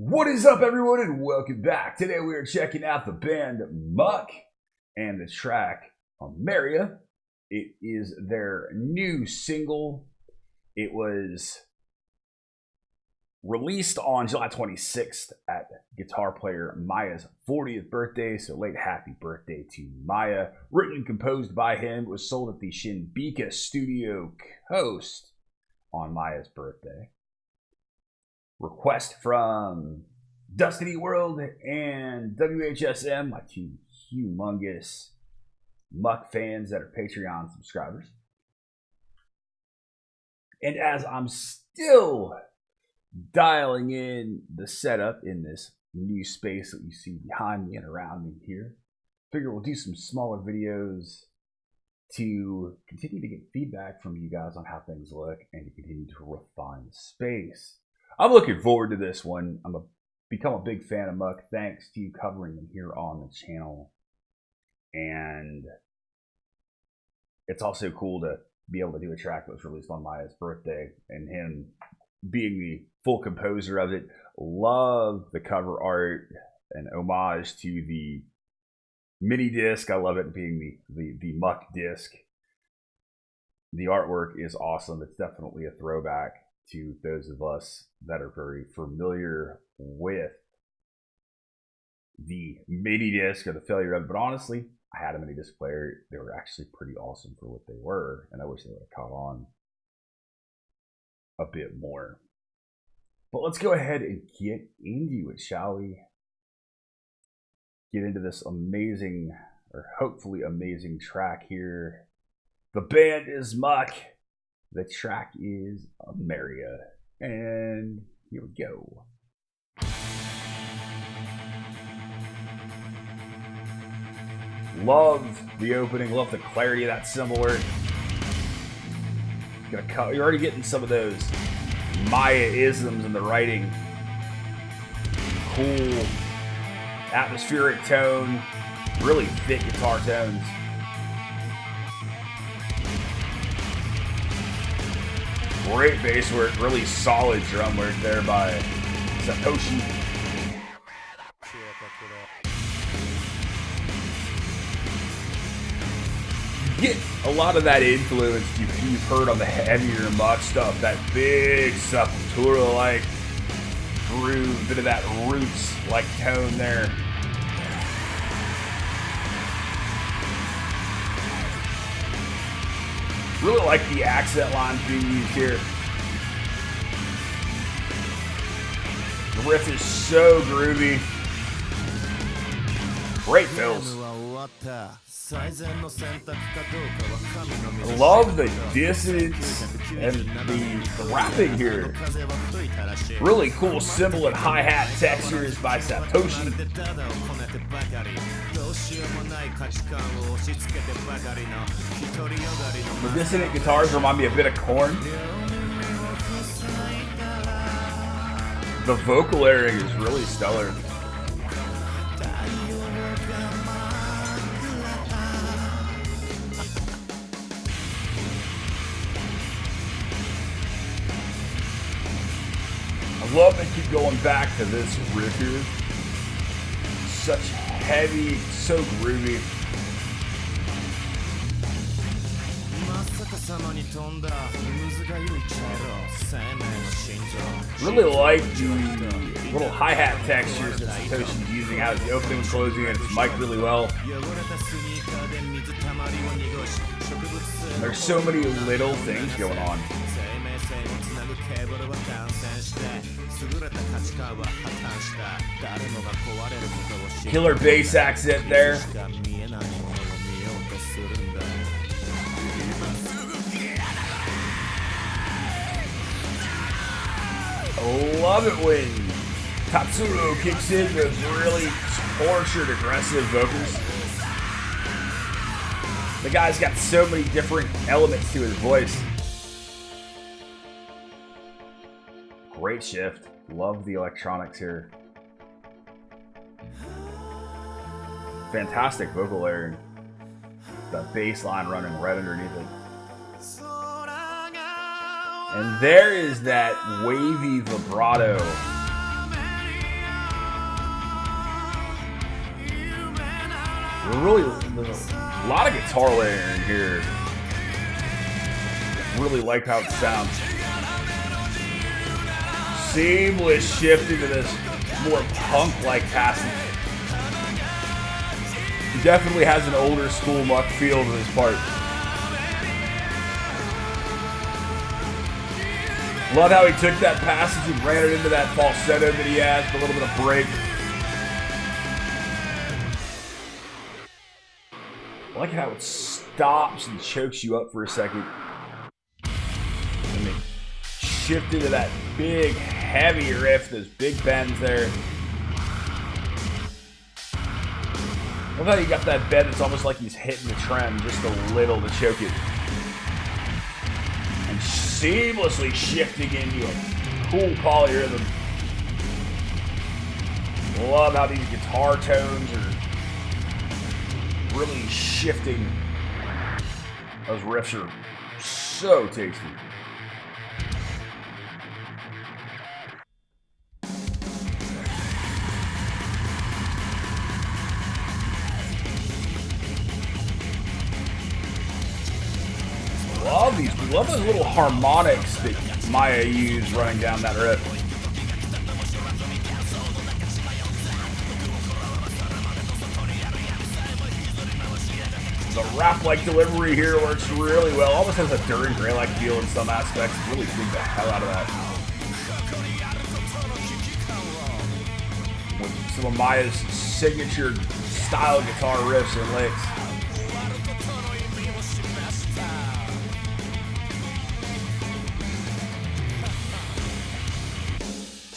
What is up, everyone, and welcome back. Today we are checking out the band Mucc and the track Ameria. It is their new single. It was released on July 26th at guitar player Miya's 40th birthday, so late happy birthday to Miya. Written and composed by him, it was sold at the Shinbika Studio Coast on Miya's birthday. Request from Destiny World and WHSM, my two humongous Mucc fans that are Patreon subscribers. And as I'm still dialing in the setup in this new space that you see behind me and around me here, figure we'll do some smaller videos to continue to get feedback from you guys on how things look and to continue to refine the space. I'm looking forward to this one. Become a big fan of Mucc thanks to you covering them here on the channel. And it's also cool to be able to do a track that was released on Miya's birthday and him being the full composer of it. Love the cover art and homage to the mini disc. I love it being the Mucc disc. The artwork is awesome. It's definitely a throwback to those of us that are very familiar with the mini disc or the failure of it. But honestly, I had a mini disc player. They were actually pretty awesome for what they were, and I wish they would have caught on a bit more. But let's go ahead and get into it, shall we? Get into this amazing, or hopefully amazing track here. The band is Mucc. The track is Ameria. And here we go. Love the opening. Love the clarity of that cymbal work. You're already getting some of those Miya-isms in the writing. Cool atmospheric tone. Really thick guitar tones. Great bass work, really solid drum work there by Satoshi. Get a lot of that influence you've heard on the heavier Mucc stuff, that big Sepultura-like groove, bit of that roots-like tone there. Really like the accent lines being used here. The riff is so groovy. Great fills. I love the dissonance and the rapping here. Really cool cymbal and hi-hat textures by Satoshi. The dissonant guitars remind me a bit of Korn. The vocal layering is really stellar. I love that keep going back to this riff here. Such heavy, so groovy. Really like the little hi-hat textures that Satoshi's using out of the opening and closing, and it's mic'd really well. There's so many little things going on. Killer bass accent there. Love it when Tatsuro kicks in those really tortured, aggressive vocals. The guy's got so many different elements to his voice. Great shift. Love the electronics here. Fantastic vocal layering. The bass line running right underneath it. And there is that wavy vibrato Really, there's a lot of guitar layering here. Really like how it sounds. Seamless shift into this more punk-like passage. He definitely has an older school Mucc feel to this part. Love how he took that passage and ran it into that falsetto that he has with a little bit of break. I like how it stops and chokes you up for a second. And then shift into that big, heavy riff, those big bends there. I love how you got that bend that's almost like he's hitting the trem just a little to choke it. And seamlessly shifting into a cool polyrhythm. Love how these guitar tones are really shifting. Those riffs are so tasty. Love these. We love those little harmonics that Miya used running down that riff. The rap-like delivery here works really well. Almost has a Duran Gray-like feel in some aspects. Really dig the hell out of that. With some of Miya's signature style guitar riffs and licks.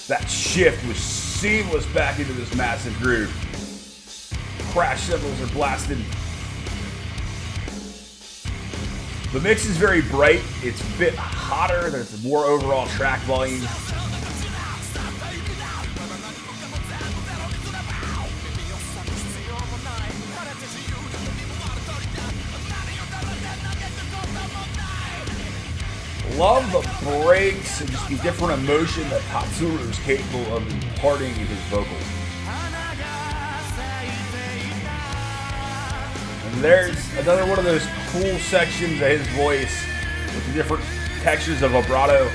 That shift was seamless back into this massive groove. Crash cymbals are blasted. The mix is very bright. It's a bit hotter. There's more overall track volume. Love the breaks and just the different emotion that Tatsuro is capable of imparting in his vocals. And there's another one of those cool sections of his voice with the different textures of vibrato.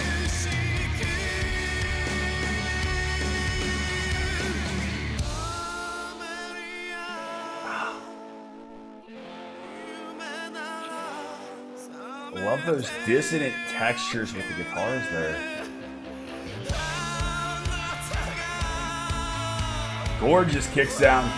Love those dissonant textures with the guitars there. Gorgeous kick sound.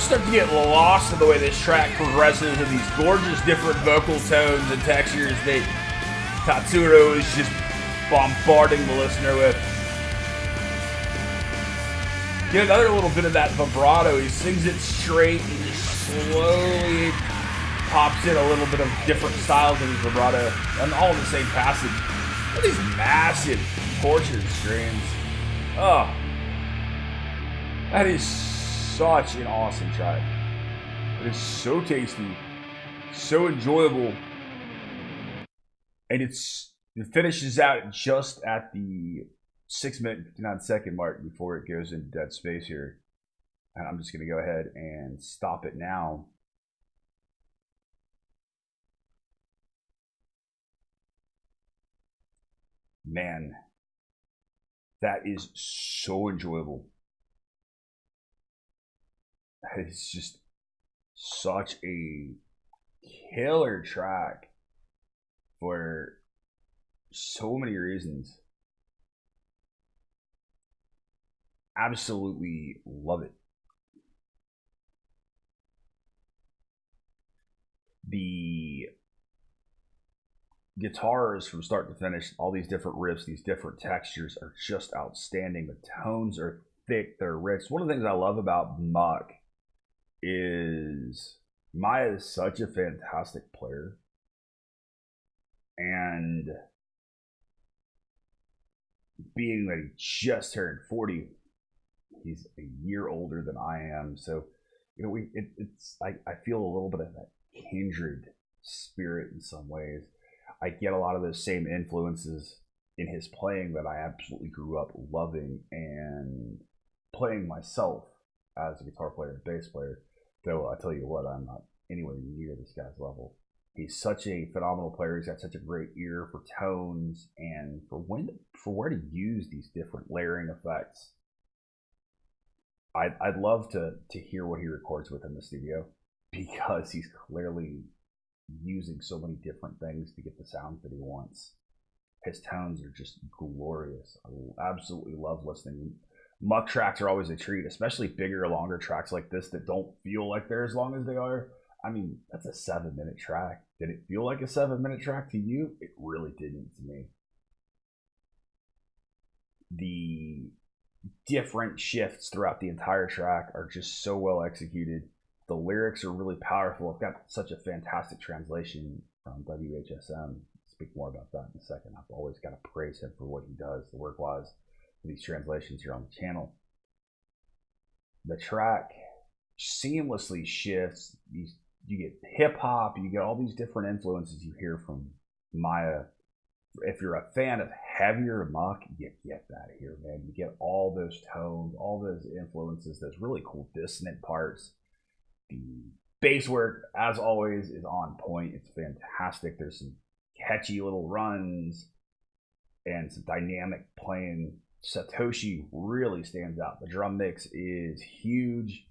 Start to get lost in the way this track progresses and these gorgeous different vocal tones and textures that Tatsuro is just bombarding the listener with. Get another little bit of that vibrato. He sings it straight and just slowly pops in a little bit of different styles in his vibrato and all in the same passage. Look at these massive tortured screams. Oh, that is such an awesome track. It is so tasty, so enjoyable, and it finishes out just at the 6-minute and 59-second mark before it goes into dead space here. And I'm just going to go ahead and stop it now. Man, that is so enjoyable. It's just such a killer track for so many reasons. Absolutely love it. The guitars from start to finish, all these different riffs, these different textures are just outstanding. The tones are thick, they're rich. One of the things I love about Mucc is Miya is such a fantastic player, and being that he just turned 40, he's a year older than I am. So, it's I feel a little bit of that kindred spirit in some ways. I get a lot of those same influences in his playing that I absolutely grew up loving and playing myself as a guitar player and bass player. Though I tell you what, I'm not anywhere near this guy's level. He's such a phenomenal player. He's got such a great ear for tones and for where to use these different layering effects. I'd love to hear what he records with in the studio, because he's clearly using so many different things to get the sounds that he wants. His tones are just glorious. I absolutely love listening. Muck tracks are always a treat, especially bigger, longer tracks like this that don't feel like they're as long as they are. I mean, that's a 7-minute track. Did it feel like a 7-minute track to you? It really didn't to me. The different shifts throughout the entire track are just so well executed. The lyrics are really powerful. I've got such a fantastic translation from WHSM. I'll speak more about that in a second. I've always got to praise him for what he does, the work-wise, for these translations here on the channel. The track seamlessly shifts. You get hip-hop, you get all these different influences you hear from Miya. If you're a fan of heavier muck, you get that here, man. You get all those tones, all those influences, those really cool dissonant parts. The bass work, as always, is on point. It's fantastic. There's some catchy little runs and some dynamic playing. Satoshi really stands out. The drum mix is huge.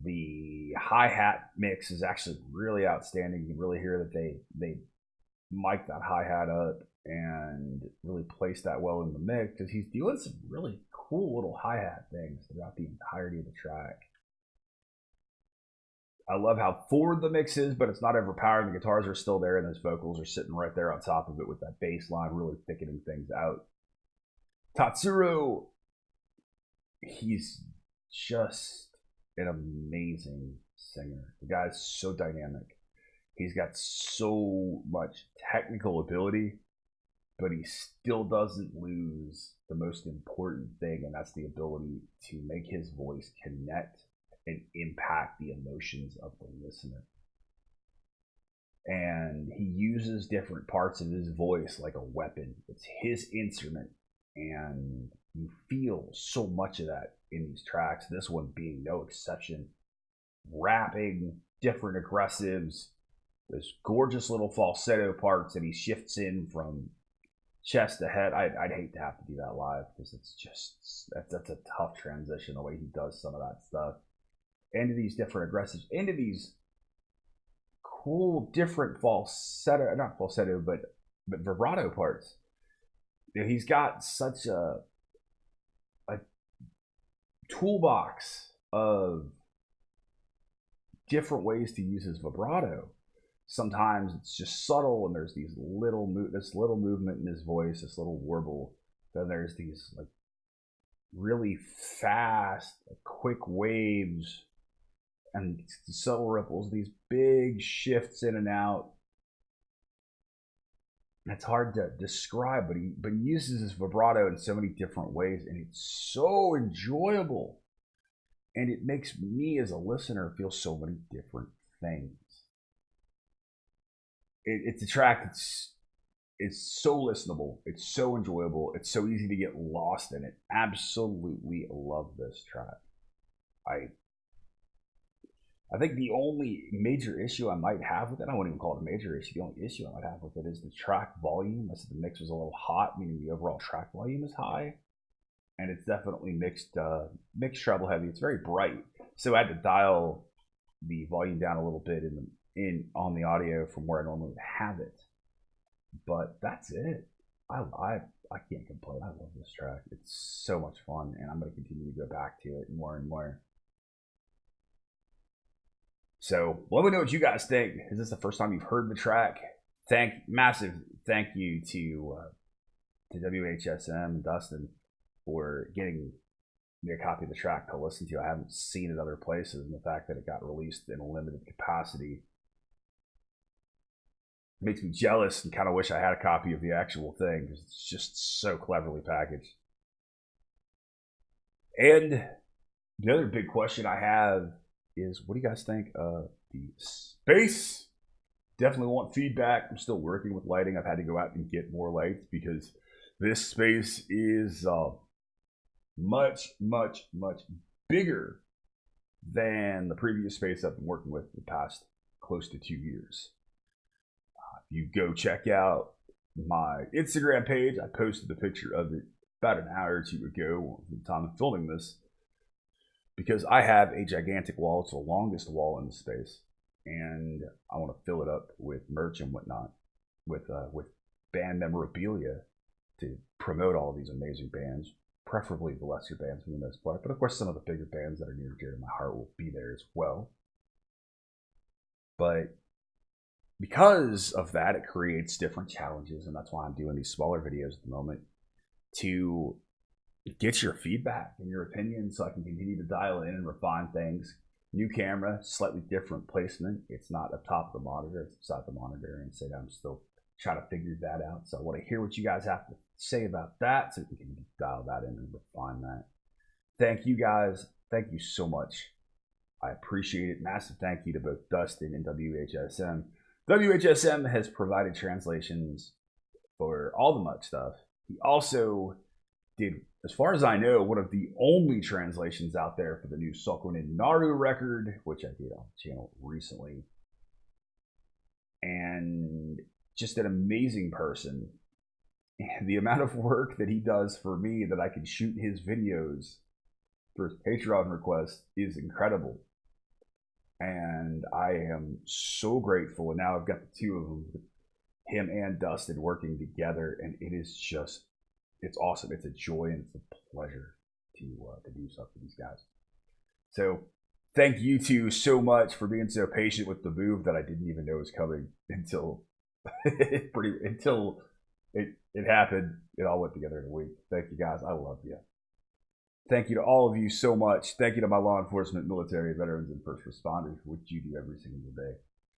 The hi-hat mix is actually really outstanding. You can really hear that they mic that hi-hat up and really place that well in the mix, because he's doing some really cool little hi-hat things throughout the entirety of the track. I love how forward the mix is, but it's not overpowering. The guitars are still there, and those vocals are sitting right there on top of it with that bass line really thickening things out. Tatsuro, he's just an amazing singer. The guy's so dynamic. He's got so much technical ability, but he still doesn't lose the most important thing, and that's the ability to make his voice connect and impact the emotions of the listener. And he uses different parts of his voice like a weapon. It's his instrument, and you feel so much of that in these tracks, this one being no exception. Rapping, different aggressives, those gorgeous little falsetto parts that he shifts in from chest to head. I'd hate to have to do that live, because it's just that's a tough transition, the way he does some of that stuff. Into these different aggressives, into these cool different falsetto, not falsetto, but vibrato parts. He's got such a toolbox of different ways to use his vibrato. Sometimes it's just subtle, and there's this little movement in his voice, this little warble. Then there's these like really fast, quick waves and subtle ripples, these big shifts in and out. It's hard to describe, but he uses his vibrato in so many different ways, and it's so enjoyable. And it makes me as a listener feel so many different things. It's a track it's so listenable. It's so enjoyable. It's so easy to get lost in it. Absolutely love this track. I think the only major issue I might have with it, I wouldn't even call it a major issue. The only issue I might have with it is the track volume. I said the mix was a little hot, meaning the overall track volume is high. And it's definitely mixed treble heavy. It's very bright. So I had to dial the volume down a little bit on the audio from where I normally would have it. But that's it. I can't complain. I love this track. It's so much fun, and I'm going to continue to go back to it more and more. So let me know what you guys think. Is this the first time you've heard the track? Massive thank you to WHSM and Dustin for getting me a copy of the track to listen to. I haven't seen it other places, and the fact that it got released in a limited capacity makes me jealous and kind of wish I had a copy of the actual thing because it's just so cleverly packaged. And the other big question I have is, what do you guys think of the space? Definitely want feedback. I'm still working with lighting. I've had to go out and get more lights because this space is much, much, much bigger than the previous space I've been working with for the past close to 2 years. You go check out my Instagram page. I posted the picture of it about an hour or two ago at the time of filming this, because I have a gigantic wall. It's the longest wall in the space, and I want to fill it up with merch and whatnot, with band memorabilia to promote all of these amazing bands, preferably the lesser bands for the most part. But of course, some of the bigger bands that are near and dear to my heart will be there as well. But because of that, it creates different challenges, and that's why I'm doing these smaller videos at the moment, to get your feedback and your opinions so I can continue to dial in and refine things. New camera, slightly different placement. It's not up top of the monitor, it's beside the monitor, and so I'm still trying to figure that out. So I want to hear what you guys have to say about that so we can dial that in and refine that. Thank you guys. Thank you so much. I appreciate it. Massive thank you to both Dustin and WHSM. WHSM has provided translations for all the Mucc stuff. He also did, as far as I know, one of the only translations out there for the new Sokonin Naru record, which I did on the channel recently. And just an amazing person. And the amount of work that he does for me that I can shoot his videos for his Patreon request is incredible. And I am so grateful. And now I've got the two of them, him and Dustin, working together. And it is just, it's awesome. It's a joy and it's a pleasure to do stuff for these guys. So thank you two so much for being so patient with the move that I didn't even know was coming until it happened. It all went together in a week. Thank you guys. I love you. Thank you to all of you so much. Thank you to my law enforcement, military, veterans, and first responders, which you do every single day.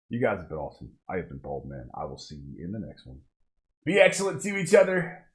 You guys have been awesome. I have been Baldman. I will see you in the next one. Be excellent to each other.